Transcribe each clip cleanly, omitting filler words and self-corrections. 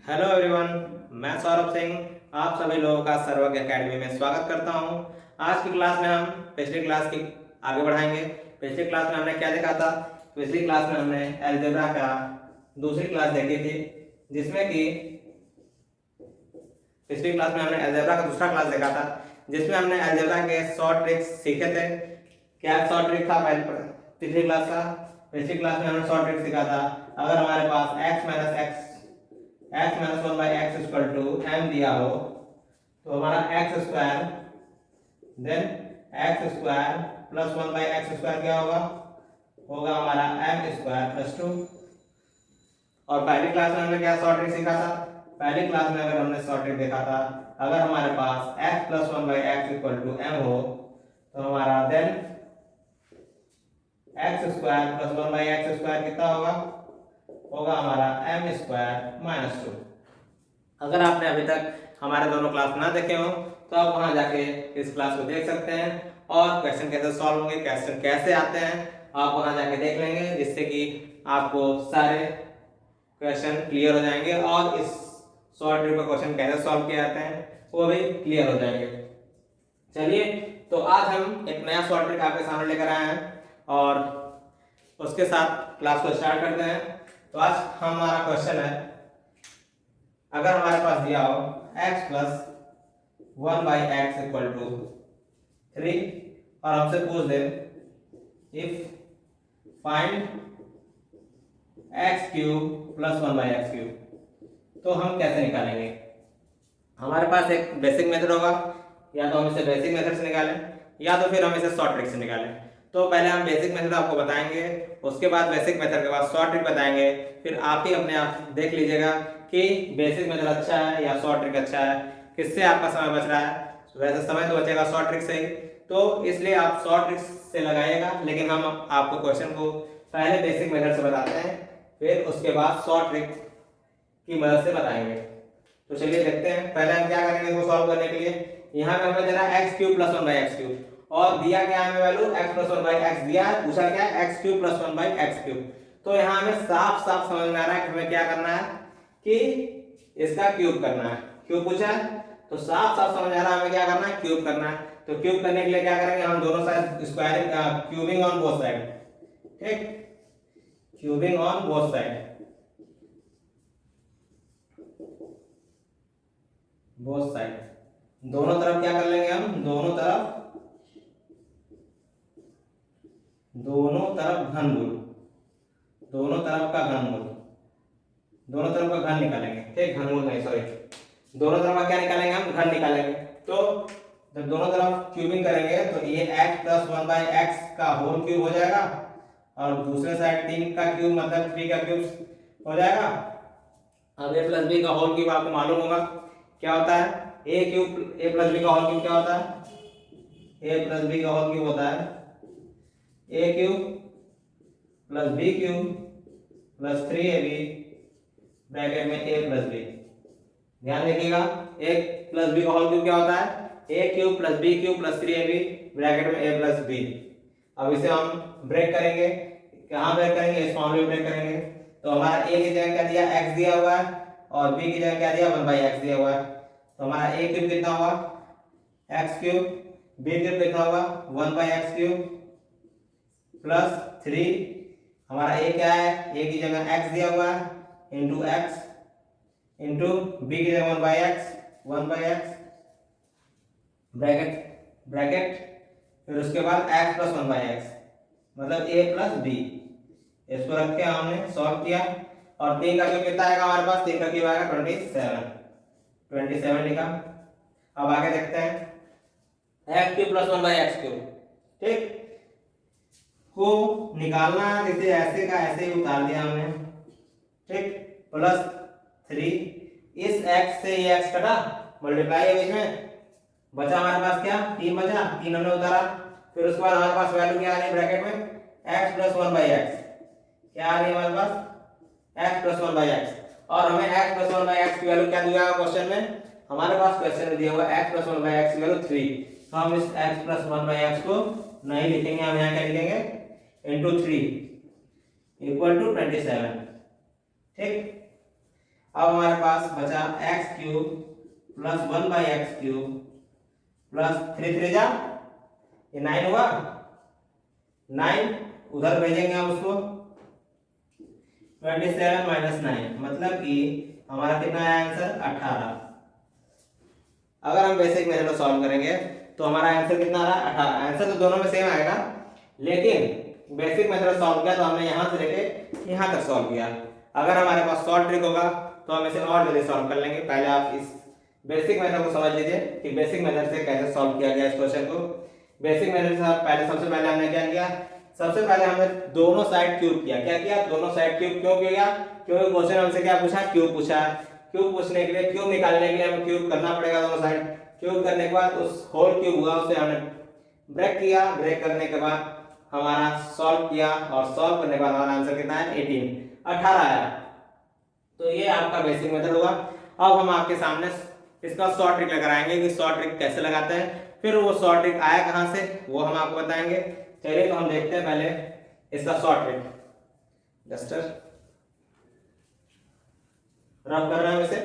Hello everyone, मैं सौरभ सिंह आप सभी लोगों का सर्वज्ञ एकेडमी में स्वागत करता हूं। आज की क्लास में हम पिछली क्लास की आगे बढ़ाएंगे। पिछली क्लास में हमने क्या देखा था? पिछली क्लास में हमने अलजेब्रा का दूसरी क्लास देखी थी, जिसमें कि पिछली क्लास में हमने अलजेब्रा का दूसरा क्लास देखा था, जिसमें हमने अलजेब्रा के शॉर्ट ट्रिक्स सीखे थे। क्या शॉर्ट ट्रिक था पिछली क्लास का? पिछली क्लास में हमने शॉर्ट ट्रिक सीखा था, अगर हमारे पास x minus one by x equal to m दिया हो तो हमारा x square then x square plus one by x square क्या होगा हमारा m स्क्वायर प्लस टू। और पहली क्लास में हमने क्या शॉर्ट ट्रिक सीखा था? पहली क्लास में अगर हमने शॉर्ट ट्रिक देखा था, अगर हमारे पास x plus one by x equal to m हो तो हमारा then x square plus one by x square कितना होगा हमारा m स्क्वायर माइनस टू। अगर आपने अभी तक हमारे दोनों क्लास ना देखे हो तो आप वहां जाके इस क्लास को देख सकते हैं, और क्वेश्चन कैसे सॉल्व होंगे, क्वेश्चन कैसे आते हैं आप वहां जाके देख लेंगे, जिससे कि आपको सारे क्वेश्चन क्लियर हो जाएंगे और इस शॉर्ट ट्रिक का क्वेश्चन कैसे सॉल्व किए जाते हैं वो भी क्लियर हो जाएंगे। चलिए, तो आज हम एक नया शॉर्ट ट्रिक आपके सामने लेकर आए हैं और उसके साथ क्लास को स्टार्ट करते हैं। तो आज हमारा क्वेश्चन है, अगर हमारे पास दिया हो x plus one by x equal to three और हमसे पूछ दे if find x cube plus one by x cube, तो हम कैसे निकालेंगे? हमारे पास एक बेसिक मेथड होगा, या तो हम इसे बेसिक मेथड से निकालें या तो फिर हम इसे शॉर्ट ट्रिक से निकालें। तो पहले हम बेसिक मेथड आपको बताएंगे, उसके बाद बेसिक मेथड के बाद शॉर्ट ट्रिक बताएंगे, फिर आप ही अपने आप देख लीजिएगा कि बेसिक मेथड अच्छा है या शॉर्ट ट्रिक अच्छा है, किससे आपका समय बच रहा है। वैसे समय तो बचेगा शॉर्ट ट्रिक से ही, तो इसलिए आप शॉर्ट ट्रिक से लगाइएगा, लेकिन हम आपको क्वेश्चन को पहले बेसिक मेथड से बताते हैं, फिर उसके बाद शॉर्ट ट्रिक की मदद से बताएंगे। तो चलिए देखते हैं। पहले हम क्या करेंगे इसको सॉल्व करने के लिए। यहाँ पे हमें दे रहा है x cube plus one by x cube और दिया क्या है हमें value x plus one by x दिया है, पूछा क्या है x cube plus one by x cube. तो यहाँ हमें साफ साफ समझ में आ रहा है कि हमें क्या करना है कि इसका क्यूब करना है। क्यूब पूछा है तो साफ साफ समझ आ रहा है हमें क्या करना है, क्यूब करना है। तो क्यूब करने के लिए क्या करेंगे, हम दोनों side squaring cubing on both side, ठीक, cubing on both side, both side दोनों तरफ क्या कर लेंगे हम, दोनों तरफ घनमूल, दोनों तरफ का घनमूल, दोनों तरफ का घन निकालेंगे, ठीक, घनमूल नहीं सॉरी, दोनों तरफ का क्या निकालेंगे हम, घन निकालेंगे। तो जब दोनों तरफ क्यूबिंग करेंगे तो ये x plus one by x का होल क्यूब हो जाएगा और दूसरे साइड तीन का क्यूब मतलब थ्री का क्यूब हो जाएगा। अब a प्लस बी का होल क्यूब आपको मालूम होगा क्या होता है, a cube a plus b का होल क्यूब क्या होता है, a प्लस बी का होल क्यूब होता है a cube plus b cube plus three a b bracket में a प्लस बी। ध्यान रखिएगा, a प्लस बी का होल क्यूब क्या होता है, a cube plus b cube plus three a b bracket में a प्लस बी। अब इसे हम ब्रेक करेंगे, कहाँ ब्रेक करेंगे, इस फॉर्म में ब्रेक करेंगे। तो हमारा a की जगह क्या दिया, x दिया हुआ है और b की जगह क्या दिया, वन बाई एक्स दिया हुआ है। तो हमारा a क्यूब कितना हुआ, x क्यूब, b क्यूब कितना हुआ, one by x cube plus three, हमारा a क्या है, a की जगह x दिया हुआ है इंटू एक्स इंटू बी की जगह वन बाई एक्स ब्रैकेट फिर उसके बाद x plus one by x मतलब a प्लस बी। इसको रख के हमने सॉल्व किया और तीन का क्यूब कितना आएगा हमारे पास, तीन का क्यूब आएगा 27 लिखा। अब आगे देखते हैं x cube plus one by x cube, ठीक, को निकालना है, जैसे ऐसे का ऐसे ही उतार दिया हमने, ठीक, प्लस थ्री, इस x से ये x कटा, मल्टीप्लाई है बीच में, बचा हमारे पास क्या, तीन बचा, तीन हमने उतारा। फिर उसके बाद हमारे पास वैल्यू क्या आ रही है ब्रैकेट में, x plus one by x, क्या आ रही है हमारे पास, x plus one by x. और हमें x plus one by x की वैल्यू क्या दिया हुआ क्वेश्चन में, हमारे पास क्वेश्चन में दिया हुआ x plus one by x की वैल्यू थ्री। तो हम इस x plus one by x को नहीं लिखेंगे, हम यहाँ क्या लिखेंगे, इंटू थ्री इक्वल टू 27, ठीक। अब हमारे पास बचा x cube plus 1/x³ plus 3 3 ये 9 हुआ। 9 उधर भेजेंगे हम उसको, 27 माइनस 9 मतलब कि हमारा कितना आया आंसर 18। अगर हम बेसिक मेथड को सॉल्व करेंगे तो हमारा आंसर कितना आ रहा है 18। आंसर तो दोनों में सेम आएगा, लेकिन बेसिक मेथड सॉल्व किया तो हमने यहाँ से लेके यहाँ तक सॉल्व किया। अगर हमारे पास शॉर्ट ट्रिक होगा तो हम इसे और जल्दी सॉल्व कर लेंगे। पहले आप इस बेसिक मेथड को समझ लीजिए कि बेसिक मेथड से कैसे सॉल्व किया गया इस क्वेश्चन को। बेसिक मेथड से पहले सबसे पहले हमने क्या किया, सबसे पहले हमने दोनों साइड क्यूब किया। क्या किया, दोनों साइड क्यूब। क्यों किया, क्योंकि क्वेश्चन हमसे क्या पूछा, क्यूब पूछा। क्यूब पूछने के लिए, क्यूब निकालने के लिए हमें क्यूब करना पड़ेगा दोनों साइड। क्यूब करने के बाद उस होल क्यूब हुआ उसे हमने ब्रेक किया। ब्रेक करने के बाद हमारा सॉल्व किया और सॉल्व करने के बाद हमारा आंसर कितना है 18 आया। तो ये आपका बेसिक मेथड हुआ। अब हम आपके सामने इसका शॉर्ट ट्रिक लेकर आएंगे कि शॉर्ट ट्रिक कैसे लगाते हैं, फिर वो शॉर्ट ट्रिक आया कहां से वो हम आपको बताएंगे। चलिए तो हम देखते हैं पहले इसका शॉर्ट ट्रिक। डस्टर रफ कर रहे हैं इसे।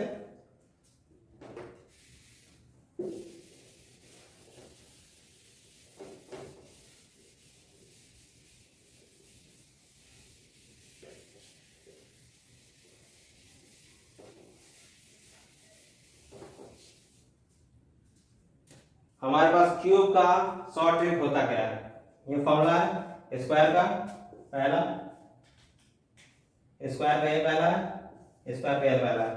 हमारे पास क्यूब का शॉर्ट ट्रिक होता क्या है, ये फॉर्मूला है स्क्वायर का पहला, स्क्वायर का ये पहला है, स्क्वायर का ये पहला है।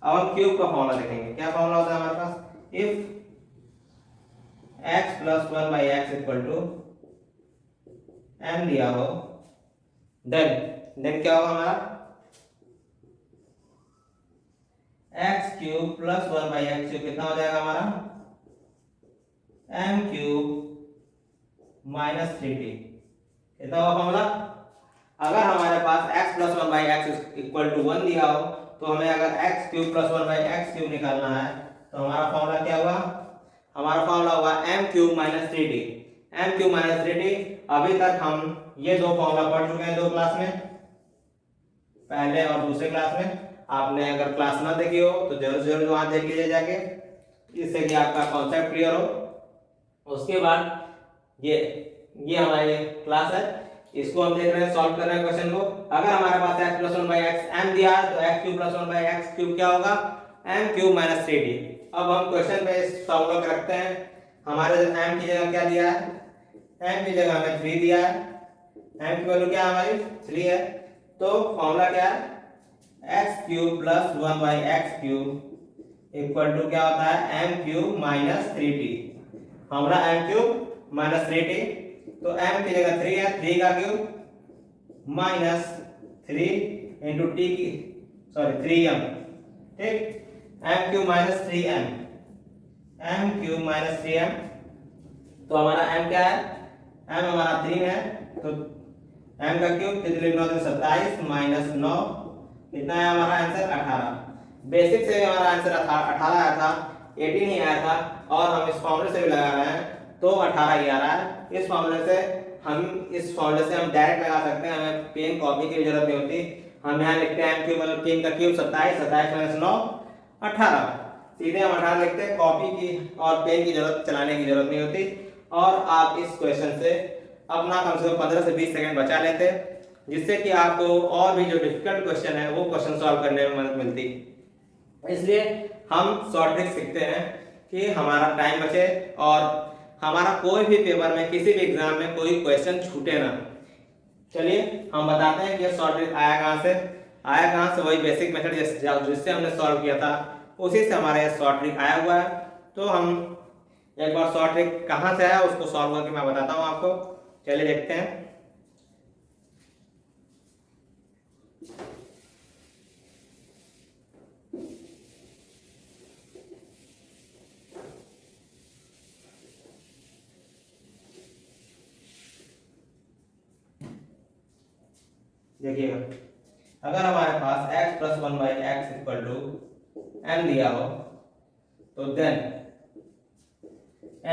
अब हम क्यूब का फॉर्मूला देखेंगे। क्या फॉर्मूला होता है हमारे पास, if x plus 1/x equal to m दिया हो, देन क्या होगा हमारा x क्यूब प्लस 1/x कितना हो जाएगा हमारा m क्यूब माइनस 3t। कितना होगा फॉर्मूला, अगर हमारे पास x plus 1/x equal to 1 दिया हो तो हमें अगर x क्यूब प्लस 1/x³ निकालना है तो हमारा फॉर्मूला क्या हुआ, हमारा फॉर्मूला हुआ m cube minus 3t। m cube minus 3t। अभी तक हम ये दो फॉर्मूला पढ़ चुके हैं दो क्लास में, पहले और दूसरे क्लास में। आपने अगर क्लास ना देखी हो तो जरूर जरूर वहां देख लीजिए जाके, जिससे कि आपका कॉन्सेप्ट क्लियर हो। उसके बाद ये हमारी क्लास है, इसको हम देख रहे हैं, सॉल्व कर रहे हैं क्वेश्चन को। अगर हमारे पास x प्लस 1/x m दिया है तो x क्यूब प्लस 1/x³ क्या होगा m क्यूब माइनस 3t। अब हम क्वेश्चन पे इस फॉर्मूला को रखते हैं। हमारे m की जगह क्या दिया है, m की जगह हमें 3 दिया है, m की वैल्यू क्या है हमारी 3 है। तो फॉर्मूला क्या है, x cube plus 1/x³ equal to क्या होता है m क्यूब माइनस 3t। हमारा m क्यूब माइनस 3t, तो m की जगह 3 है, 3 का क्यूब माइनस 3 इंटू टी की सॉरी 3m, ठीक। m cube minus 3m, m cube minus 3m। तो हमारा m क्या है, m हमारा 3 है, तो m का क्यूब 3 9 27 माइनस 9 कितना है हमारा आंसर 18। बेसिक से हमारा आंसर 18 आया था, 18 ही आया था, और हम इस फॉर्मूले से भी लगा रहे हैं तो 18 ही आ रहा है। इस फॉर्मूले से हम डायरेक्ट लगा सकते हैं, हमें पेन कॉपी की जरूरत नहीं होती। हम यहाँ लिखते हैं m क्यूब मतलब 3 का क्यूब 27, 27 माइनस 9 18, सीधे हम 18 लिखते हैं। कॉपी की और पेन की जरूरत चलाने की जरूरत नहीं होती। और आप इस क्वेश्चन से अपना कम से कम 15 से 20 सेकंड बचा लेते, जिससे कि आपको और भी जो डिफिकल्ट क्वेश्चन है वो क्वेश्चन सॉल्व करने में मदद मिलती। इसलिए हम शॉर्ट ट्रिक सीखते हैं कि हमारा टाइम बचे और हमारा कोई भी पेपर में किसी भी एग्जाम में कोई क्वेश्चन छूटे ना। चलिए हम बताते हैं कि ये शॉर्ट ट्रिक आया कहाँ से, वही बेसिक मेथड जिससे हमने सॉल्व किया था उसी से हमारा ये शॉर्ट ट्रिक आया हुआ है। तो हम एक बार शॉर्ट ट्रिक कहाँ से आया उसको सॉल्व करके मैं बताता हूँ आपको। चलिए देखते हैं। देखिएगा, अगर हमारे पास x plus 1/x equal to m दिया हो तो then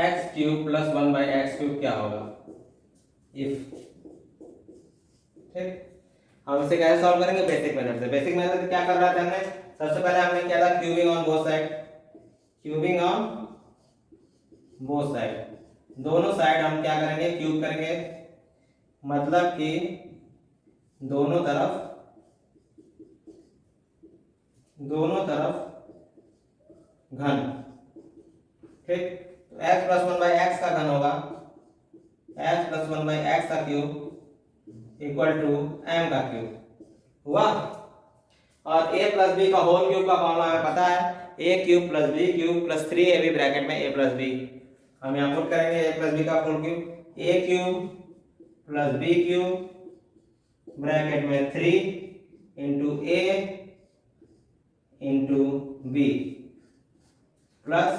x cube plus 1/x³ क्या होगा इफ, ठीक। हम इसे कैसे सॉल्व करेंगे, बेसिक मेथड से। बेसिक मेथड क्या कर रहा था हमने, सबसे पहले हमने किया था cubing on both side, cubing on both side, दोनों साइड हम क्या करेंगे, क्यूब करेंगे, मतलब कि दोनों तरफ घन। ठीक, तो x plus one by x का घन होगा x plus one by x का क्यूब इक्वल टू m का क्यूब हुआ। और a प्लस बी का होल क्यूब का फॉर्मूला हमें पता है, a cube plus b cube plus 3ab bracket में a प्लस b, हम यहाँ पुट करेंगे a प्लस b का full cube, a cube plus b cube bracket में 3 into a into b plus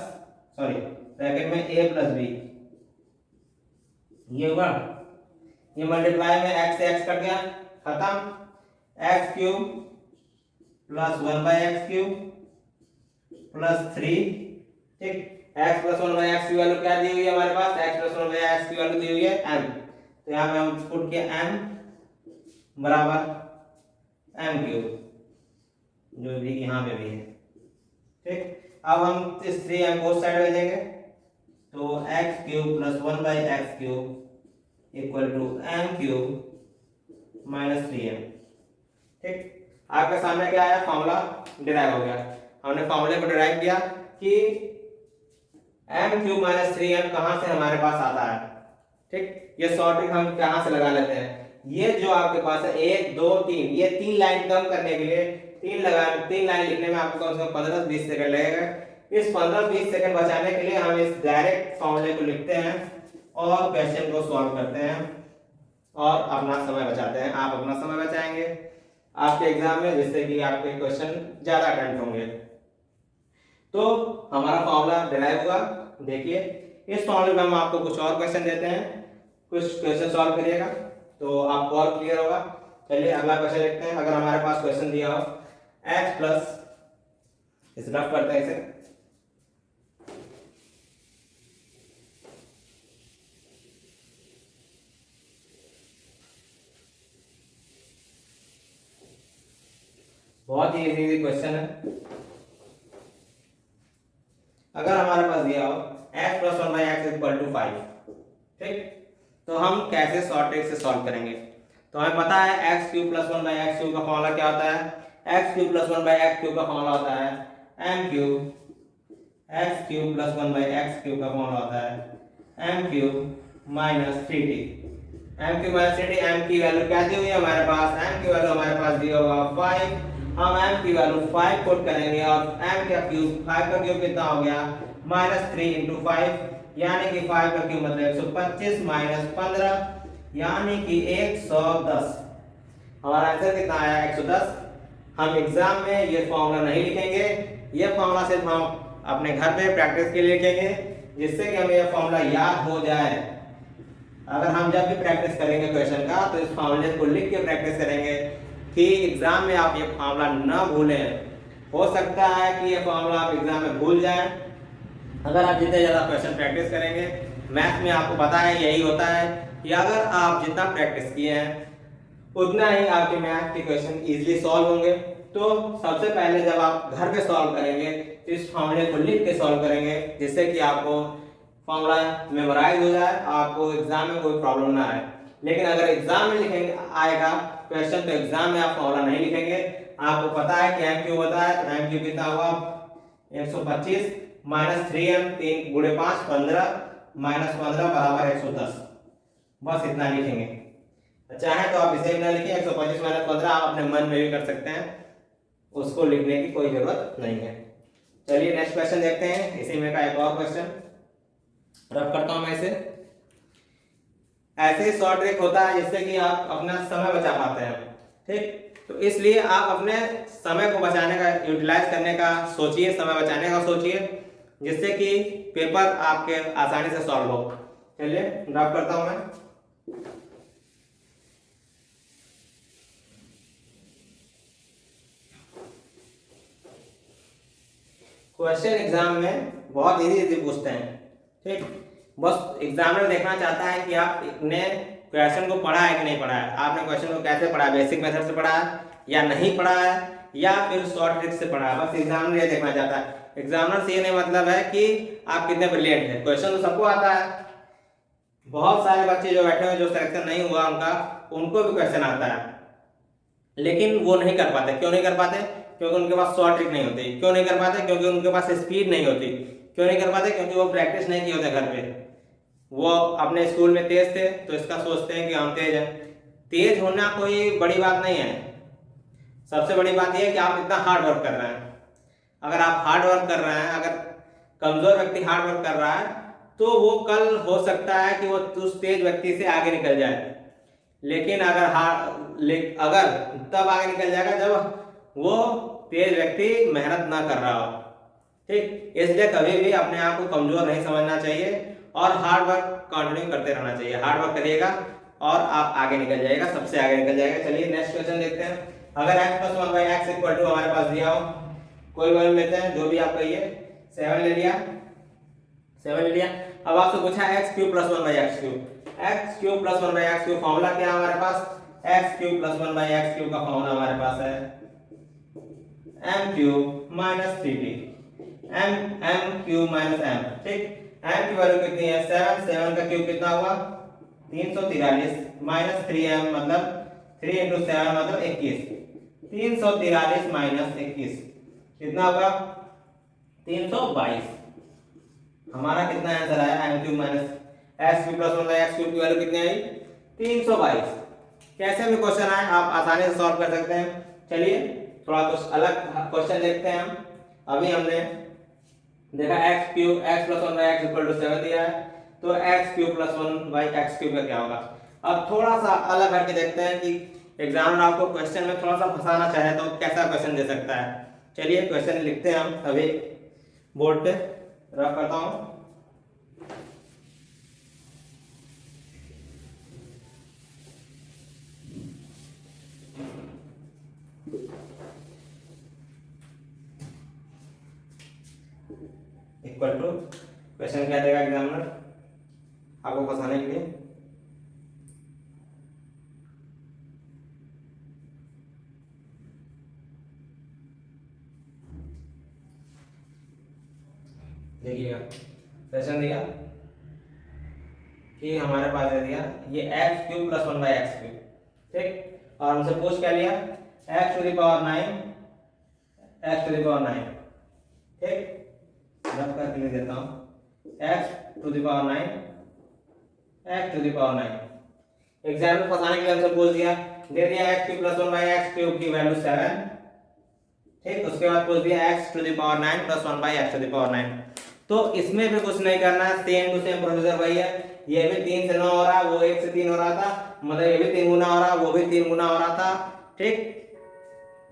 bracket में a प्लस b, ये हुआ। ये मल्टीप्लाई में x से x कट गया, खत्म, x cube plus one by x cube plus 3। ठीक, x plus one by x की वैल्यू क्या दी हुई है हमारे पास, x plus one by x की वैल्यू दी हुई है m, तो यहाँ पे हम पुट किया m बराबर m क्यूब, जो भी यहाँ पे भी है। ठीक, अब हम इस 3m को उस साइड भेजेंगे, तो x cube plus one by x cube equal to m cube minus 3m। ठीक, आपके सामने क्या आया, फॉर्मूला डिराइव हो गया। हमने फॉर्मूले को डिराइव किया कि m क्यूब माइनस 3m कहाँ से हमारे पास आता है। ठीक, ये शॉर्टिंग हम कहाँ से लगा लेते हैं, ये जो आपके पास है 1 2 3, ये 3 लाइन कम करने के लिए 3 लाइन लिखने में आपको कम से कम 15-20 सेकंड लगेगा। इस 15-20 सेकंड बचाने के लिए हम इस डायरेक्ट फॉर्मूले को लिखते हैं और क्वेश्चन को सॉल्व करते हैं और अपना समय बचाते हैं। आप अपना समय बचाएंगे आपके एग्जाम में, जिससे कि आपके क्वेश्चन ज्यादा अटेम्प्ट होंगे। तो हमारा फॉर्मूला डिराइव हुआ। देखिए इस फॉर्मूले में हम आपको कुछ और क्वेश्चन देते हैं, कुछ क्वेश्चन सॉल्व करिएगा तो आपको और क्लियर होगा। चलिए अगला क्वेश्चन देखते हैं। अगर हमारे पास क्वेश्चन दिया हो x प्लस, इसे रफ करते हैं, इसे बहुत ही इजी क्वेश्चन है। अगर हमारे पास दिया हो x plus one by x equal to 5, ठीक, तो हम कैसे शॉर्ट ट्रिक से सॉल्व करेंगे। तो हमें पता है x cube plus one by x cube का फॉर्मूला क्या होता है, x cube plus one by x cube का फॉर्मूला होता है m cube, x cube plus one by x cube का फॉर्मूला होता है m cube minus 3t। m cube minus 3t, m की वैल्यू क्या दी हुई है हमारे पास, m की वैल्यू हमारे पास दी होगा 5, हम m की वैल्यू 5 पुट करेंगे और m का क्यूब, 5 का क्यूब कितना हो गया माइनस 3 इंटू 5, यानी कि 5 का क्यूब मतलब 125 माइनस 15 यानी कि 110। हमारा आंसर कितना आया 110। हम एग्जाम में ये फॉर्मूला नहीं लिखेंगे, ये फॉर्मूला सिर्फ हम अपने घर पे प्रैक्टिस के लिए लिखेंगे, जिससे कि हमें ये फॉर्मूला याद हो जाए। अगर हम जब भी प्रैक्टिस करेंगे क्वेश्चन का तो इस फॉर्मूले को लिख के प्रैक्टिस करेंगे कि एग्जाम में आप ये फॉर्मूला ना भूलें। हो सकता है कि ये फॉर्मूला आप एग्जाम में भूल जाएं। अगर आप जितने ज़्यादा क्वेश्चन प्रैक्टिस करेंगे, मैथ में आपको पता है यही होता है कि अगर आप जितना प्रैक्टिस किए हैं उतना ही आपके मैथ के क्वेश्चन इजीली सॉल्व होंगे। तो सबसे पहले जब आप घर पे सॉल्व करेंगे तो इस फॉर्मूले को लिख के सॉल्व करेंगे, जिससे कि आपको फॉर्मूला मेमोराइज हो जाए, आपको एग्जाम में कोई प्रॉब्लम ना आए। लेकिन अगर एग्जाम में लिखेंगे आएगा क्वेश्चन तो एग्जाम में आप फॉर्मूला नहीं लिखेंगे। आपको पता है कि m क्यूब होता है, तो m क्यूब कितना हुआ 125 माइनस 3m, 3 गुणे 5 15 माइनस 15 बराबर 110। बस इतना लिखेंगे। चाहे तो आप इसे भी ना लिखें, 125 माइनस 15 आप अपने मन में भी कर सकते हैं, उसको लिखने की कोई जरूरत नहीं है। चलिए नेक्स्ट क्वेश्चन देखते हैं। इसी में का एक और क्वेश्चन रफ करता हूं मैं इसे। ऐसे शॉर्ट ट्रिक होता है जिससे कि आप अपना समय बचा पाते हैं। ठीक, तो इसलिए आप अपने समय को बचाने का, यूटिलाइज करने का सोचिए, समय बचाने का सोचिए, जिससे कि पेपर आपके आसानी से सॉल्व हो। चलिए ड्राफ्ट करता हूं मैं। क्वेश्चन एग्जाम में बहुत इजी पूछते हैं। ठीक, बस एग्जामिनर देखना चाहता है कि आपने क्वेश्चन को पढ़ा है कि नहीं पढ़ा है, आपने क्वेश्चन को कैसे पढ़ा है, बेसिक मेथड से पढ़ा है या नहीं पढ़ा है, या फिर शॉर्ट ट्रिक से पढ़ा है, बस एग्जामिनर ये देखना चाहता है। एग्जामिनर से ये नहीं मतलब है कि आप कितने ब्रिलियंट हैं, क्वेश्चन तो सबको आता है। बहुत सारे बच्चे जो बैठे हुए जो सिलेक्शन नहीं हुआ उनका, उनको भी क्वेश्चन आता है, लेकिन वो नहीं कर पाते। क्यों नहीं कर पाते? क्योंकि उनके पास शॉर्ट ट्रिक नहीं होती। क्यों नहीं कर पाते? क्योंकि उनके पास स्पीड नहीं होती। क्यों नहीं कर पाते? क्योंकि वो प्रैक्टिस नहीं किए होते घर पे। वो अपने स्कूल में तेज थे तो इसका सोचते हैं कि हम तेज हैं। तेज होना कोई बड़ी बात नहीं है। सबसे बड़ी बात यह है कि आप इतना हार्ड वर्क कर रहे हैं। अगर आप हार्ड वर्क कर रहे हैं, अगर कमजोर व्यक्ति हार्ड वर्क कर रहा है तो वो कल हो सकता है कि वो उस तेज व्यक्ति से आगे निकल जाए। लेकिन अगर तब आगे निकल जाएगा जब वो तेज व्यक्ति मेहनत ना कर रहा हो। ठीक, इसलिए कभी भी अपने आप को कमजोर नहीं समझना चाहिए और हार्ड वर्क कंटिन्यू करते रहना चाहिए। हार्ड वर्क करिएगा और आप आगे निकल जाएगा, सबसे आगे निकल जाएगा। चलिए नेक्स्ट क्वेश्चन देखते हैं। अगर x + 1 / x = हमारे पास दिया हो, कोई वैल्यू लेते हैं जो भी आप कहिए। 7 ले लिया, 7 ले लिया। अब आपसे पूछा x³ + 1 / x³। x³ + 1 / x³ formula क्या है हमारे पास? x³ + 1 / x³ का फॉर्मूला हमारे पास है m³ - 3t, m³ - m। ठीक, m की वैल्यू कितनी है? 7। 7 का क्यूब कितना हुआ? 343 - 3m मतलब 3 × 7 मतलब 21। 343 - 21 कितना होगा? 322। हमारा कितना आंसर आया? m³ - x³ + 1 / x³ की वैल्यू कितनी आई? 322। कैसे भी क्वेश्चन आए आप आसानी से सॉल्व कर सकते हैं। चलिए थोड़ा कुछ अलग क्वेश्चन देखते हैं हम। अभी हमने देखा x + 1 / x = 7 दिया है, तो x³ + 1 / x³ का क्या होगा? अब थोड़ा सा अलग करके देखते हैं कि एग्जामिनर आपको क्वेश्चन में थोड़ा सा फंसाना चाहे तो कैसा क्वेश्चन दे सकता है। चलिए क्वेश्चन लिखते हैं हम, अभी बोर्ड पे रख करता हूँ। इक्वल टू, क्वेश्चन क्या देगा एग्जामिनर आपको फंसाने के लिए? देखिएगा क्वेश्चन दिया कि हमारे पास दे दिया ये x³ + 1 / x³। ठीक, और हमसे पूछ क्या लिया? x⁹ ठीक, रफ करके लिख देता हूँ x⁹ एग्जाम्पल फंसाने के लिए हमसे पूछ दिया, दे दिया x³ + 1 / x³ की वैल्यू 7। ठीक, उसके बाद पूछ दिया x⁹ + 1 / x⁹। तो इसमें भी कुछ नहीं करना है, सेम टू सेम प्रोसीजर वही है। ये भी 3 से 9 हो रहा, वो 1 से 3 हो रहा था, मतलब ये भी 3 गुना हो रहा, वो भी 3 गुना हो रहा था। ठीक,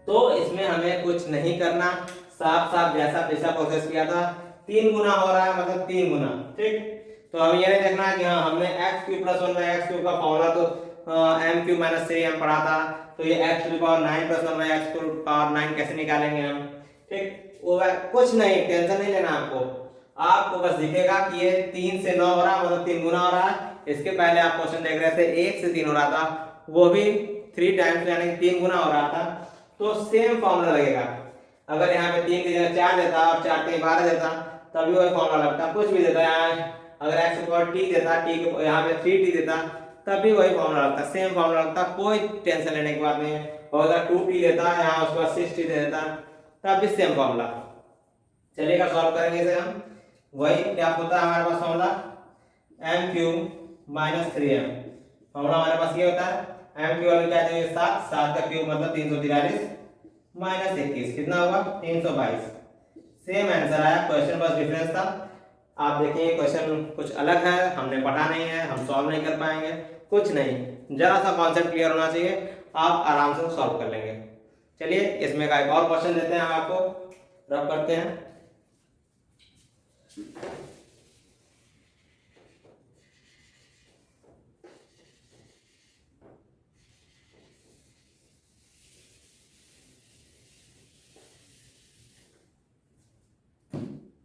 तो इसमें हमें कुछ नहीं करना, साफ साफ जैसा पिछला प्रोसेस किया था 3 गुना हो रहा है मतलब 3 गुना। ठीक, तो हमें ये नहीं देखना है कि हाँ हमने x³ + 1 / x³ का फॉर्मूला तो m³ - 3m पढ़ा था, तो ये x⁹ + 1 / x⁹ कैसे निकालेंगे हम? ठीक, वो कुछ नहीं, टेंशन नहीं लेना आपको। आपको बस दिखेगा कि ये 3 से 9 हो रहा मतलब 3 गुना हो रहा है। इसके पहले आप क्वेश्चन देख रहे थे 1 से 3 हो रहा था, वो भी 3 टाइम्स यानी 3 गुना हो रहा था। तो सेम फॉर्मूला लगेगा। अगर यहाँ पे 3 की जगह 4 देता और 4 के 12 देता तभी वही फॉर्मूला लगता। कुछ भी देता यहाँ, अगर x⁴t देता, t के यहाँ पे 3t देता तभी वही फॉर्मूला लगता, सेम फॉर्मूला लगता, कोई टेंशन लेने की बात नहीं है। और अगर 2t देता यहाँ उसके बाद 6t दे देता तब भी सेम फॉर्मूला। चलिएगा सॉल्व करेंगे इसे हम। वही क्या होता है हमारे पास फॉर्मूला? m³ - 3m। फॉर्मूला हमारे पास ये होता है, m की वैल्यू क्या है? 7। 7 का क्यूब मतलब 343 - 21 कितना होगा? 322। सेम आंसर आया, क्वेश्चन बस डिफरेंस था। आप देखिए क्वेश्चन कुछ अलग है, हमने पढ़ा नहीं है, हम सॉल्व नहीं कर पाएंगे। कुछ नहीं, जरा सा कॉन्सेप्ट क्लियर होना चाहिए, आप आराम से सॉल्व कर लेंगे। चलिए इसमें का एक और क्वेश्चन देते हैं हम आपको, रफ करते हैं।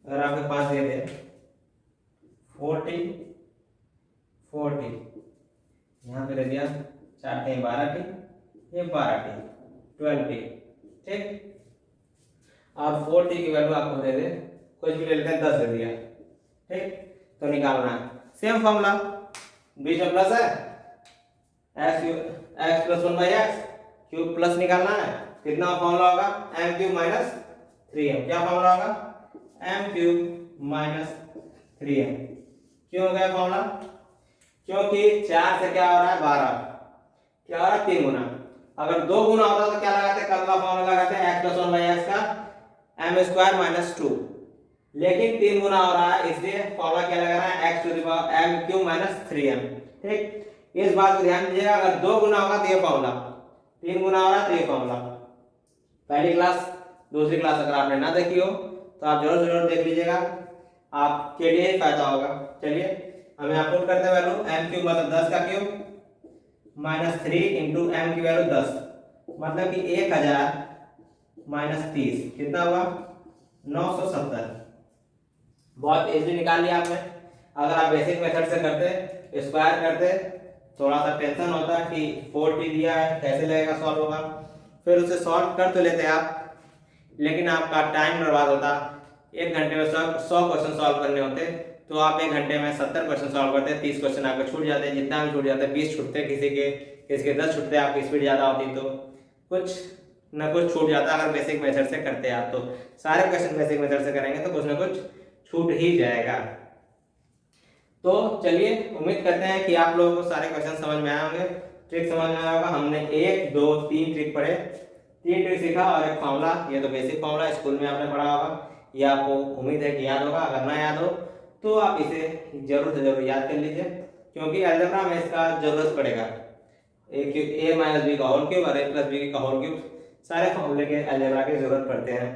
अगर आपके पास दे दे 40 40, यहाँ पे दे दिया 4 × 12t, ये 12t 12t, ठीक। अब 4t की वैल्यू आपको दे दे, कुछ भी ले लेते हैं, 10 दे दिया, ठीक। तो निकालना है सेम फॉर्मूला, बीच में प्लस है, x plus 1/x cube plus निकालना है, कितना फॉर्मूला होगा m क्यूब माइनस 3m। क्या फॉर्मूला होगा m क्यूब माइनस 3m। क्यों हो गया फॉर्मूला, क्योंकि 4 से क्या हो रहा है 12, क्या हो रहा है 3 गुना। अगर 2 गुना होता तो क्या लगाते, कल का फॉर्मूला लगाते x प्लस 1/x का m स्क्वायर माइनस 2, लेकिन 3 गुना हो रहा है इसलिए फॉर्मूला क्या लगा रहा है x to the power m cube minus 3m, ठीक। इस बात को ध्यान दीजिएगा, अगर 2 गुना होगा तो ये फॉर्मूला, 3 गुना हो रहा है तो ये फॉर्मूला। पहली क्लास दूसरी क्लास अगर आपने ना देखी हो तो आप जरूर देख लीजिएगा, आपके लिए फायदा होगा। चलिए हम यहाँ पुट करते हैं वैल्यू, m क्यूब मतलब 10 का क्यूब माइनस 3 इंटू m की वैल्यू 10, मतलब कि 1000 माइनस 30 कितना हुआ 970। बहुत इजीली निकाल लिया आपने। अगर आप बेसिक मेथड से करते, स्क्वायर करते, थोड़ा सा टेंशन होता कि 4t दिया है कैसे लगेगा सॉल्व होगा, फिर उसे सॉल्व कर तो लेते आप, लेकिन आपका टाइम बर्बाद होता। 1 घंटे में 100 क्वेश्चन सॉल्व करने होते तो आप 1 घंटे में 70 क्वेश्चन सॉल्व करते, 30 क्वेश्चन आपके छूट जाते, जितना भी छूट जाता है 20 छूटते, किसी के 10 छूटते, आपकी स्पीड ज़्यादा होती तो कुछ न कुछ छूट जाता। अगर बेसिक मेथड से करते आप तो सारे क्वेश्चन बेसिक मेथड से करेंगे तो कुछ ना कुछ छूट ही जाएगा। तो चलिए उम्मीद करते हैं कि आप लोगों को सारे क्वेश्चन समझ में आए होंगे, ट्रिक समझ में आया होगा। हमने 1 2 3 ट्रिक पढ़े, 3 ट्रिक सीखा और एक फॉर्मूला। ये तो बेसिक फॉर्मूला स्कूल में आपने पढ़ा होगा, ये आपको उम्मीद है कि याद होगा। अगर ना याद हो तो आप इसे जरूर से जरूर याद कर लीजिए, क्योंकि अलजेब्रा में इसका जरूरत पड़ेगा। ए माइनस बी का होल क्यूब और ए प्लस बी का होल क्यूब, सारे फॉर्मूले के अलजेब्रा की जरूरत पड़ते हैं,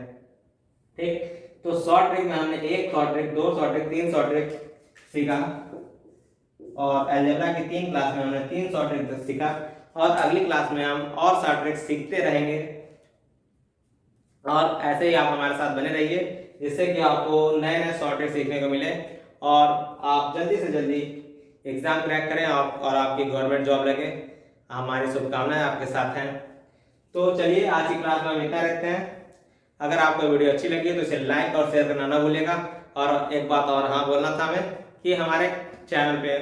ठीक। तो शॉर्ट ट्रिक में हमने 1 short trick, 2 short trick, 3 short trick सीखा, और अलजेब्रा की 3 क्लास में हमने 3 शॉर्ट ट्रिक सीखा, और अगली क्लास में हम और शॉर्ट ट्रिक सीखते रहेंगे। और ऐसे ही आप हमारे साथ बने रहिए, जिससे कि आपको नए नए शॉर्ट ट्रिक सीखने को मिले और आप जल्दी से जल्दी एग्जाम क्रैक करें और आपकी गवर्नमेंट जॉब लगे। हमारी शुभकामनाएं आपके साथ हैं। तो चलिए आज की क्लास में हम इतना रखते हैं। अगर आपको वीडियो अच्छी लगी तो इसे लाइक और शेयर करना ना भूलिएगा। और एक बात और हाँ बोलना था हमें कि हमारे चैनल पे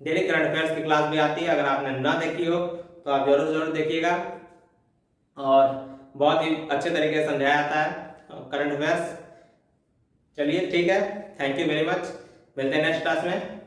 डेली करंट अफेयर्स की क्लास भी आती है, अगर आपने ना देखी हो तो आप जरूर देखिएगा, और बहुत ही अच्छे तरीके से समझाया जाता है करंट अफेयर्स। चलिए ठीक है, थैंक यू वेरी मच, मिलते हैं नेक्स्ट क्लास में।